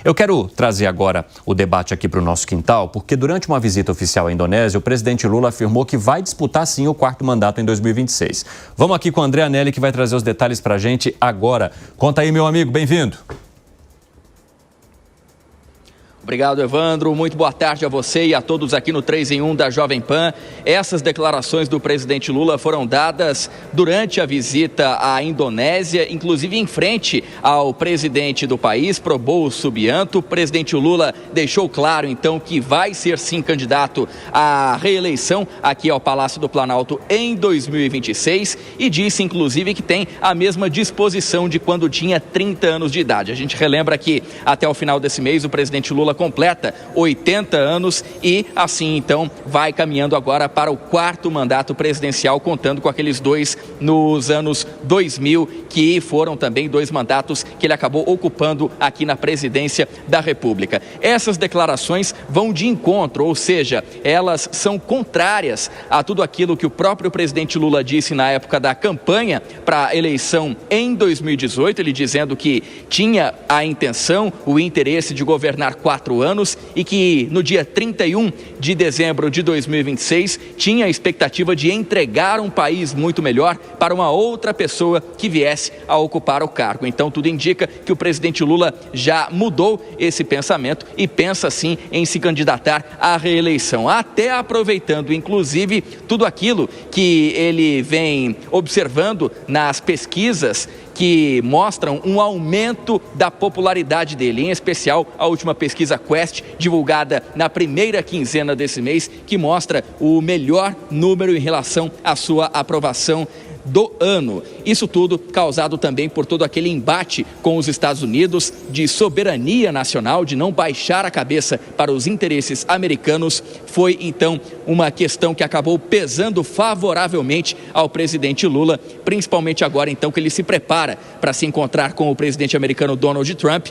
Eu quero trazer agora o debate aqui para o nosso quintal, porque durante uma visita oficial à Indonésia, o presidente Lula afirmou que vai disputar sim o quarto mandato em 2026. Vamos aqui com o André Anelli, que vai trazer os detalhes para a gente agora. Conta aí, meu amigo, bem-vindo. Obrigado, Evandro. Muito boa tarde a você e a todos aqui no 3 em 1 da Jovem Pan. Essas declarações do presidente Lula foram dadas durante a visita à Indonésia, inclusive em frente ao presidente do país, Prabowo Subianto. O presidente Lula deixou claro, então, que vai ser sim candidato à reeleição aqui ao Palácio do Planalto em 2026 e disse, inclusive, que tem a mesma disposição de quando tinha 30 anos de idade. A gente relembra que até o final desse mês o presidente Lula completa 80 anos e assim então vai caminhando agora para o quarto mandato presidencial, contando com aqueles dois nos anos 2000, que foram também 2 mandatos que ele acabou ocupando aqui na presidência da República. Essas declarações vão de encontro, ou seja, elas são contrárias a tudo aquilo que o próprio presidente Lula disse na época da campanha para a eleição em 2018, ele dizendo que tinha a intenção, o interesse de governar 4 anos e que no dia 31 de dezembro de 2026 tinha a expectativa de entregar um país muito melhor para uma outra pessoa que viesse a ocupar o cargo. Então tudo indica que o presidente Lula já mudou esse pensamento e pensa sim em se candidatar à reeleição, até aproveitando inclusive tudo aquilo que ele vem observando nas pesquisas que mostram um aumento da popularidade dele, em especial a última pesquisa Quest, divulgada na primeira quinzena desse mês, que mostra o melhor número em relação à sua aprovação do ano. Isso tudo causado também por todo aquele embate com os Estados Unidos de soberania nacional, de não baixar a cabeça para os interesses americanos. Foi então uma questão que acabou pesando favoravelmente ao presidente Lula, principalmente agora então que ele se prepara para se encontrar com o presidente americano Donald Trump,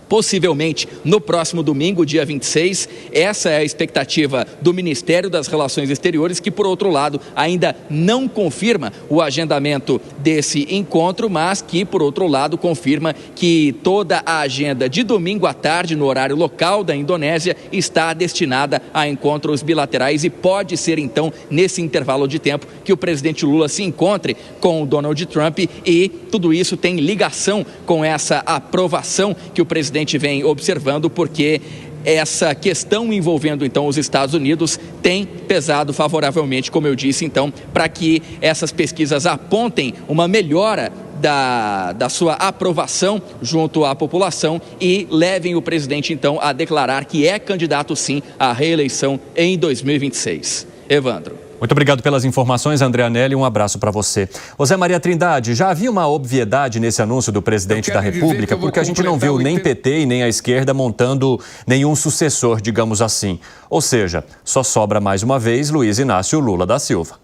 possivelmente no próximo domingo, dia 26. Essa é a expectativa do Ministério das Relações Exteriores, que, por outro lado, ainda não confirma o agendamento desse encontro, mas que, por outro lado, confirma que toda a agenda de domingo à tarde, no horário local da Indonésia, está destinada a encontros bilaterais e pode ser, então, nesse intervalo de tempo que o presidente Lula se encontre com o Donald Trump, e tudo isso tem ligação com essa aprovação que o presidente vem observando, porque essa questão envolvendo então os Estados Unidos tem pesado favoravelmente, como eu disse, então, para que essas pesquisas apontem uma melhora da sua aprovação junto à população e levem o presidente então a declarar que é candidato sim à reeleição em 2026. Evandro. Muito obrigado pelas informações, André Anelli. Um abraço para você. José Maria Trindade, já havia uma obviedade nesse anúncio do presidente da República, porque a gente não viu nem PT e nem a esquerda montando nenhum sucessor, digamos assim. Ou seja, só sobra mais uma vez Luiz Inácio Lula da Silva.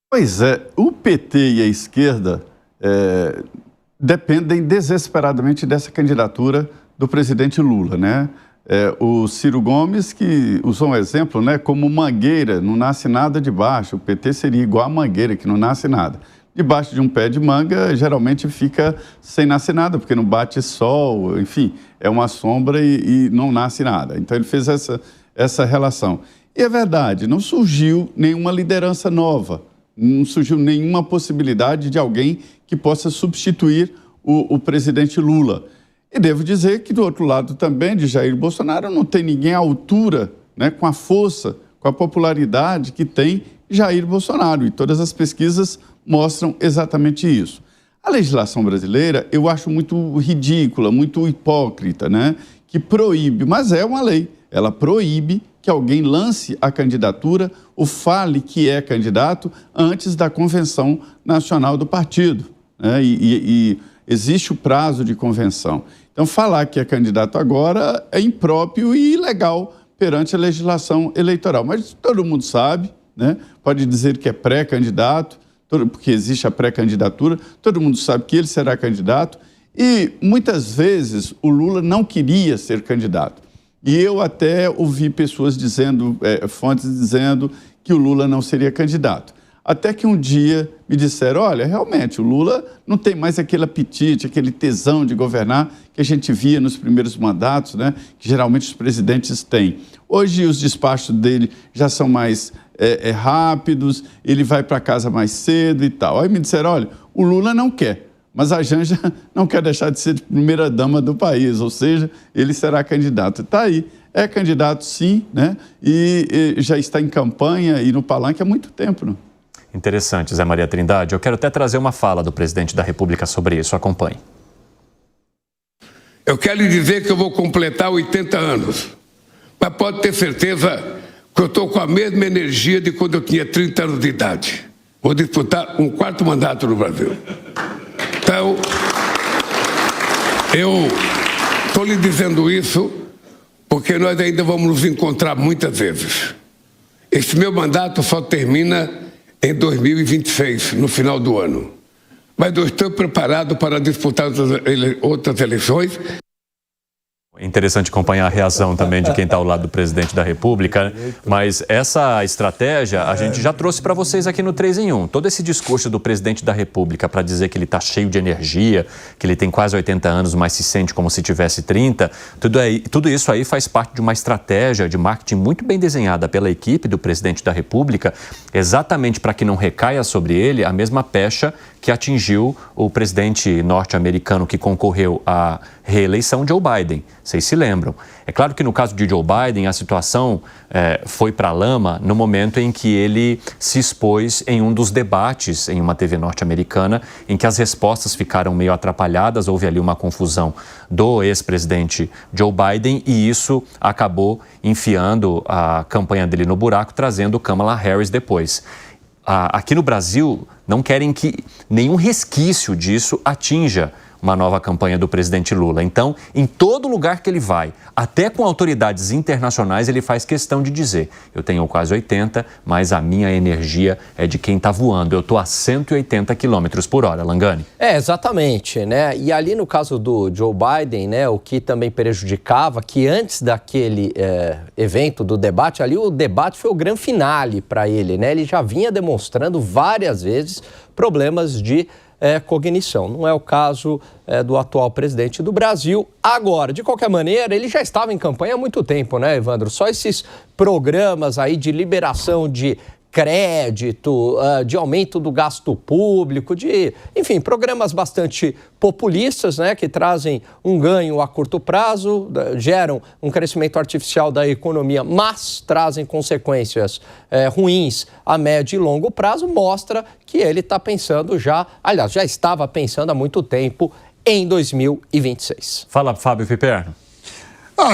Pois é, o PT e a esquerda dependem desesperadamente dessa candidatura do presidente Lula, né? O Ciro Gomes, que usou um exemplo, né, como mangueira, não nasce nada debaixo. O PT seria igual a mangueira, que não nasce nada. Debaixo de um pé de manga, geralmente fica sem nascer nada, porque não bate sol, enfim, é uma sombra e não nasce nada. Então ele fez essa relação. E é verdade, não surgiu nenhuma liderança nova, não surgiu nenhuma possibilidade de alguém que possa substituir o presidente Lula. E devo dizer que, do outro lado também, de Jair Bolsonaro, não tem ninguém à altura, né, com a força, com a popularidade que tem Jair Bolsonaro. E todas as pesquisas mostram exatamente isso. A legislação brasileira eu acho muito ridícula, muito hipócrita, né, que proíbe, mas é uma lei, ela proíbe que alguém lance a candidatura ou fale que é candidato antes da convenção nacional do partido, né, existe o prazo de convenção. Então, falar que é candidato agora é impróprio e ilegal perante a legislação eleitoral. Mas todo mundo sabe, né? Pode dizer que é pré-candidato, porque existe a pré-candidatura, todo mundo sabe que ele será candidato e, muitas vezes, o Lula não queria ser candidato. E eu até ouvi pessoas dizendo, fontes dizendo que o Lula não seria candidato. Até que um dia me disseram, olha, realmente, o Lula não tem mais aquele apetite, aquele tesão de governar que a gente via nos primeiros mandatos, né, que geralmente os presidentes têm. Hoje os despachos dele já são mais rápidos, ele vai para casa mais cedo e tal. Aí me disseram, olha, o Lula não quer, mas a Janja não quer deixar de ser primeira-dama do país, ou seja, ele será candidato. Está aí, é candidato sim, né, e já está em campanha e no palanque há muito tempo, né? Interessante, Zé Maria Trindade. Eu quero até trazer uma fala do presidente da República sobre isso. Acompanhe. Eu quero lhe dizer que eu vou completar 80 anos, mas pode ter certeza que eu estou com a mesma energia de quando eu tinha 30 anos de idade. Vou disputar um 4º mandato no Brasil. Então, eu estou lhe dizendo isso porque nós ainda vamos nos encontrar muitas vezes. Esse meu mandato só termina em 2026, no final do ano. Mas eu estou preparado para disputar outras eleições. É interessante acompanhar a reação também de quem está ao lado do presidente da República, mas essa estratégia a gente já trouxe para vocês aqui no 3 em 1. Todo esse discurso do presidente da República para dizer que ele está cheio de energia, que ele tem quase 80 anos, mas se sente como se tivesse 30, tudo isso aí faz parte de uma estratégia de marketing muito bem desenhada pela equipe do presidente da República, exatamente para que não recaia sobre ele a mesma pecha que atingiu o presidente norte-americano que concorreu à reeleição, Joe Biden. Vocês se lembram. É claro que no caso de Joe Biden, a situação foi para a lama no momento em que ele se expôs em um dos debates em uma TV norte-americana, em que as respostas ficaram meio atrapalhadas, houve ali uma confusão do ex-presidente Joe Biden e isso acabou enfiando a campanha dele no buraco, trazendo Kamala Harris depois. Aqui no Brasil, não querem que nenhum resquício disso atinja uma nova campanha do presidente Lula. Então, em todo lugar que ele vai, até com autoridades internacionais, ele faz questão de dizer: eu tenho quase 80, mas a minha energia é de quem está voando. Eu estou a 180 km por hora, Langani. Exatamente, né? E ali no caso do Joe Biden, né, o que também prejudicava, que antes daquele evento do debate, ali o debate foi o grande finale para ele, né? Ele já vinha demonstrando várias vezes problemas de cognição. Não é o caso do atual presidente do Brasil. Agora, de qualquer maneira, ele já estava em campanha há muito tempo, né, Evandro? Só esses programas aí de liberação de crédito, de aumento do gasto público, enfim, programas bastante populistas, né, que trazem um ganho a curto prazo, geram um crescimento artificial da economia, mas trazem consequências ruins a médio e longo prazo, mostra que ele está pensando já estava pensando há muito tempo em 2026. Fala, Fábio Piperno.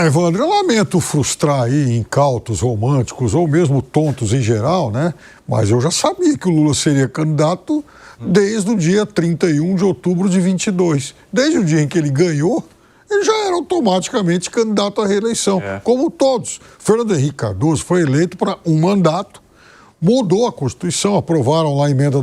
Evandro, eu lamento frustrar aí incautos românticos ou mesmo tontos em geral, né? Mas eu já sabia que o Lula seria candidato desde o dia 31 de outubro de 22. Desde o dia em que ele ganhou, ele já era automaticamente candidato à reeleição, como todos. Fernando Henrique Cardoso foi eleito para um mandato, mudou a Constituição, aprovaram lá a emenda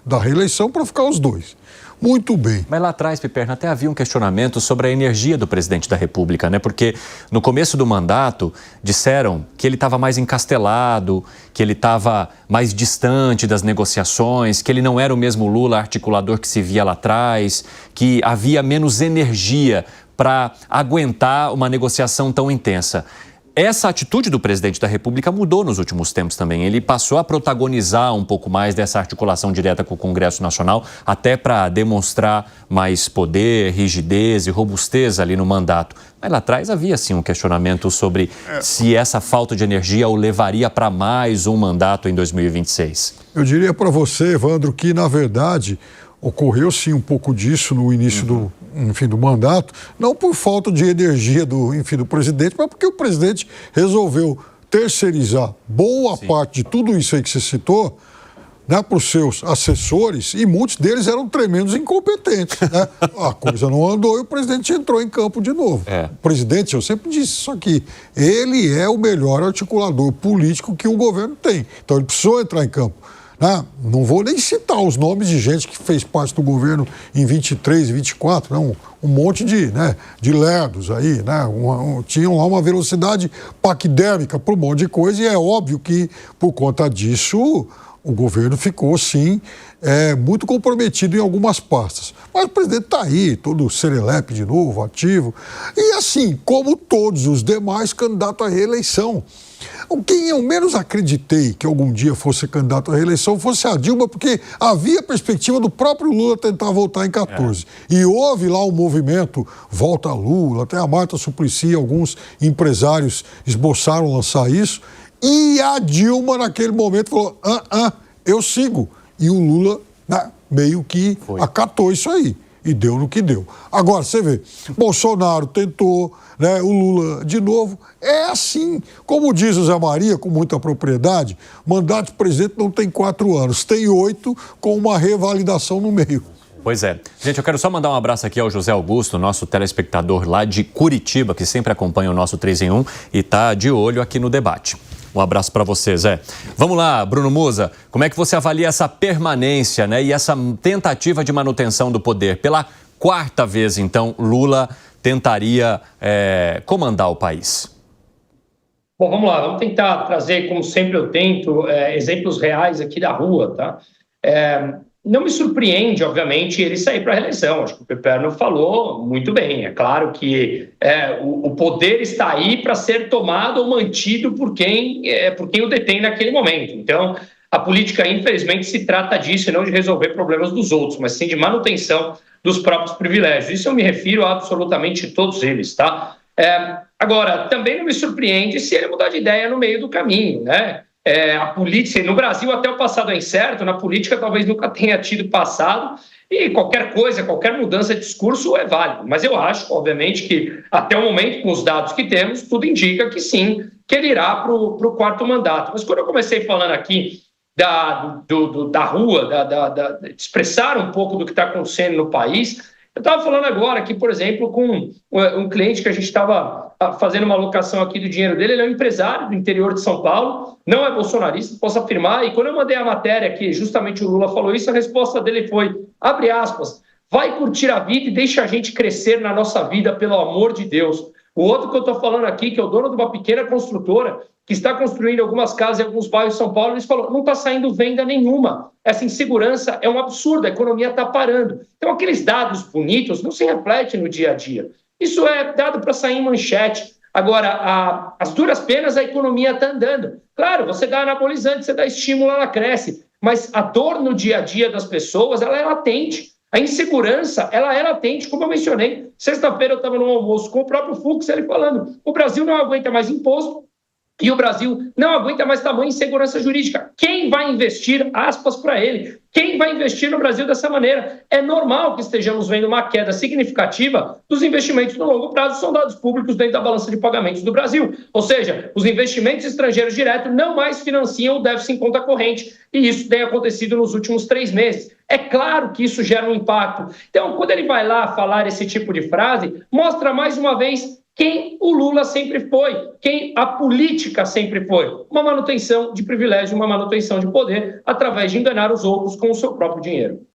da reeleição para ficar os dois. Muito bem. Mas lá atrás, Piperno, até havia um questionamento sobre a energia do presidente da República, né? Porque no começo do mandato disseram que ele estava mais encastelado, que ele estava mais distante das negociações, que ele não era o mesmo Lula articulador que se via lá atrás, que havia menos energia para aguentar uma negociação tão intensa. Essa atitude do presidente da República mudou nos últimos tempos também. Ele passou a protagonizar um pouco mais dessa articulação direta com o Congresso Nacional, até para demonstrar mais poder, rigidez e robustez ali no mandato. Mas lá atrás havia, sim, um questionamento sobre se essa falta de energia o levaria para mais um mandato em 2026. Eu diria para você, Evandro, que, na verdade, ocorreu sim um pouco disso no início do mandato, não por falta de energia do presidente, mas porque o presidente resolveu terceirizar boa parte de tudo isso aí que você citou, né, para os seus assessores, e muitos deles eram tremendos incompetentes, né? A coisa não andou e o presidente entrou em campo de novo. O presidente, eu sempre disse isso aqui, ele é o melhor articulador político que o governo tem, então ele precisou entrar em campo. Não vou nem citar os nomes de gente que fez parte do governo em 23 e 24, não, um monte de lerdos aí, né? Tinham lá uma velocidade paquidérmica para um monte de coisa e é óbvio que, por conta disso, o governo ficou, sim, muito comprometido em algumas pastas. Mas o presidente está aí, todo serelepe de novo, ativo. E assim, como todos os demais, candidato à reeleição. Quem eu menos acreditei que algum dia fosse candidato à reeleição fosse a Dilma, porque havia a perspectiva do próprio Lula tentar voltar em 14. E houve lá um movimento, volta Lula, até a Marta Suplicy, alguns empresários esboçaram lançar isso. E a Dilma, naquele momento, falou, eu sigo. E o Lula, né, meio que acatou isso aí. E deu no que deu. Agora, você vê, Bolsonaro tentou, né, o Lula de novo. É assim, como diz o Zé Maria, com muita propriedade, mandato de presidente não tem 4 anos, tem 8 com uma revalidação no meio. Pois é. Gente, eu quero só mandar um abraço aqui ao José Augusto, nosso telespectador lá de Curitiba, que sempre acompanha o nosso 3 em 1 e está de olho aqui no debate. Um abraço para você, Zé. Vamos lá, Bruno Musa, como é que você avalia essa permanência, né, e essa tentativa de manutenção do poder? Pela 4ª vez, então, Lula tentaria comandar o país. Bom, vamos lá, vamos tentar trazer, como sempre eu tento, exemplos reais aqui da rua, tá? Não me surpreende, obviamente, ele sair para a reeleição. Acho que o Peperno falou muito bem. É claro que o poder está aí para ser tomado ou mantido por quem o detém naquele momento. Então, a política, infelizmente, se trata disso e não de resolver problemas dos outros, mas sim de manutenção dos próprios privilégios. Isso eu me refiro a absolutamente todos eles, tá? Agora, também não me surpreende se ele mudar de ideia no meio do caminho, né? A política, no Brasil até o passado é incerto, na política talvez nunca tenha tido passado, e qualquer coisa, qualquer mudança de discurso é válido, mas eu acho, obviamente, que até o momento, com os dados que temos, tudo indica que sim, que ele irá para o 4º mandato. Mas quando eu comecei falando aqui da rua, de expressar um pouco do que está acontecendo no país, eu estava falando agora aqui, por exemplo, com um cliente que a gente estava fazendo uma alocação aqui do dinheiro dele. Ele é um empresário do interior de São Paulo, não é bolsonarista, posso afirmar. E quando eu mandei a matéria que justamente o Lula falou isso, a resposta dele foi, abre aspas, vai curtir a vida e deixa a gente crescer na nossa vida, pelo amor de Deus. O outro que eu estou falando aqui, que é o dono de uma pequena construtora, que está construindo algumas casas em alguns bairros de São Paulo, eles falou, não está saindo venda nenhuma. Essa insegurança é um absurdo, a economia está parando. Então, aqueles dados bonitos não se refletem no dia a dia. Isso é dado para sair em manchete. Agora, as duras penas, a economia está andando. Claro, você dá anabolizante, você dá estímulo, ela cresce. Mas a dor no dia a dia das pessoas, ela é latente. A insegurança, ela é latente, como eu mencionei. Sexta-feira eu estava no almoço com o próprio Fux, ele falando, o Brasil não aguenta mais imposto, e o Brasil não aguenta mais tamanha insegurança jurídica. Quem vai investir, aspas para ele, quem vai investir no Brasil dessa maneira? É normal que estejamos vendo uma queda significativa dos investimentos no longo prazo, são dados públicos dentro da balança de pagamentos do Brasil. Ou seja, os investimentos estrangeiros diretos não mais financiam o déficit em conta corrente, e isso tem acontecido nos últimos 3 meses. É claro que isso gera um impacto. Então, quando ele vai lá falar esse tipo de frase, mostra mais uma vez quem o Lula sempre foi, quem a política sempre foi. Uma manutenção de privilégio, uma manutenção de poder, através de enganar os outros com o seu próprio dinheiro.